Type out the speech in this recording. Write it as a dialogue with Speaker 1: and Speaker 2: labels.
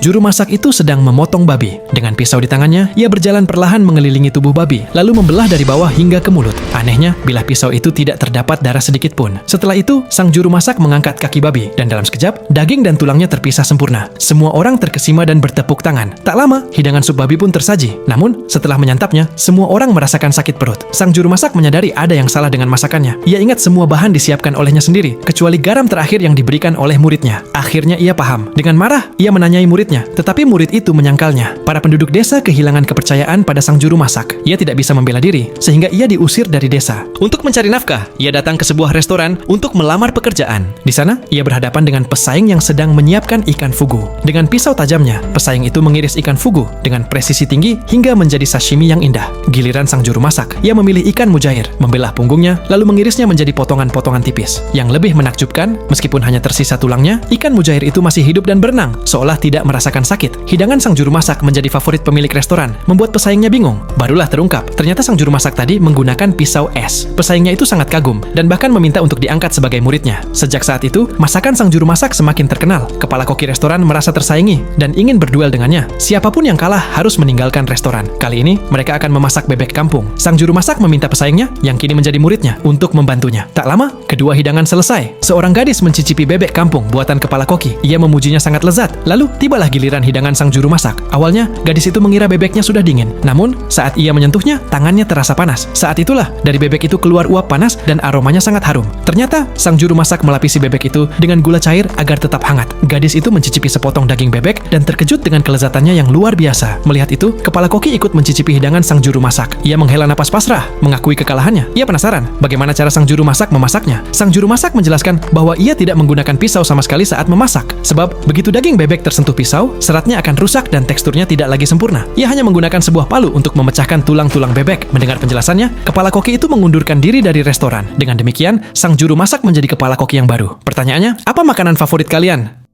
Speaker 1: Juru masak itu sedang memotong babi. Dengan pisau di tangannya, ia berjalan perlahan mengelilingi tubuh babi, lalu membelah dari bawah hingga ke mulut. Anehnya, bilah pisau itu tidak terdapat darah sedikit pun. Setelah itu, sang juru masak mengangkat kaki babi, dan dalam sekejap, daging dan tulangnya terpisah sempurna. Semua orang terkesima dan bertepuk tangan. Tak lama, hidangan sup babi pun tersaji. Namun, setelah menyantapnya, semua orang merasakan sakit perut. Sang juru masak menyadari ada yang salah dengan masakannya. Ia ingat semua bahan disiapkan olehnya sendiri, kecuali garam terakhir yang diberikan oleh muridnya. Akhirnya ia paham. Dengan marah, ia menanyai muridnya, tetapi murid itu menyangkalnya. Para penduduk desa kehilangan kepercayaan pada sang juru masak. Ia tidak bisa membela diri, sehingga ia diusir dari desa. Untuk mencari nafkah, ia datang ke sebuah restoran untuk melamar pekerjaan. Di sana, ia berhadapan dengan pesaing yang sedang menyiapkan ikan fugu. Dengan pisau tajamnya, pesaing itu mengiris ikan fugu dengan presisi tinggi hingga menjadi sashimi yang indah. Giliran sang juru masak, ia memilih ikan mujair, membelah punggungnya, lalu mengirisnya menjadi potongan-potongan tipis. Yang lebih menakjubkan, meskipun hanya tersisa tulangnya, ikan mujair itu masih hidup dan berenang, seolah tidak merasakan sakit. Hidangan sang juru masak menjadi favorit pemilik restoran, membuat pesaingnya bingung. Barulah terungkap, ternyata sang juru masak tadi menggunakan pisau es. Pesaingnya itu sangat kagum, dan bahkan meminta untuk diangkat sebagai muridnya. Sejak saat itu, masakan sang juru masak semakin terkenal. Kepala koki restoran merasa tersaingi, dan ingin berduel dengannya. Siapapun yang kalah harus meninggalkan restoran. Kali ini, mereka akan memasak bebek kampung. Sang juru masak meminta pesaingnya, yang kini menjadi muridnya, untuk membantunya. Tak lama, kedua hidangan selesai. Seorang gadis mencicipi bebek kampung buatan kepala koki. Ia memujinya sangat lezat. Lalu, tibalah giliran hidangan sang juru masak. Awalnya, gadis itu mengira bebeknya sudah dingin. Namun, saat ia menyentuhnya, tangannya terasa panas. Saat itulah, dari bebek itu keluar uap panas dan aromanya sangat harum. Ternyata, sang juru masak melapisi bebek itu dengan gula cair agar tetap hangat. Gadis itu mencicipi sepotong daging bebek dan terkejut dengan kelezatannya yang luar biasa. Melihat itu, kepala koki ikut mencicipi hidangan sang juru masak. Ia menghela napas pasrah, mengakui kekalahannya. Ia penasaran bagaimana cara sang juru masak memasaknya. Sang juru masak menjelaskan bahwa ia tidak menggunakan pisau sama sekali saat memasak. Sebab, begitu daging bebek tersentuh pisau, seratnya akan rusak dan teksturnya tidak lagi sempurna. Ia hanya menggunakan sebuah palu untuk memecahkan tulang-tulang bebek. Mendengar penjelasannya, kepala koki itu mengundurkan diri dari restoran. Dengan demikian, sang juru masak menjadi kepala koki yang baru. Pertanyaannya, apa makanan favorit kalian?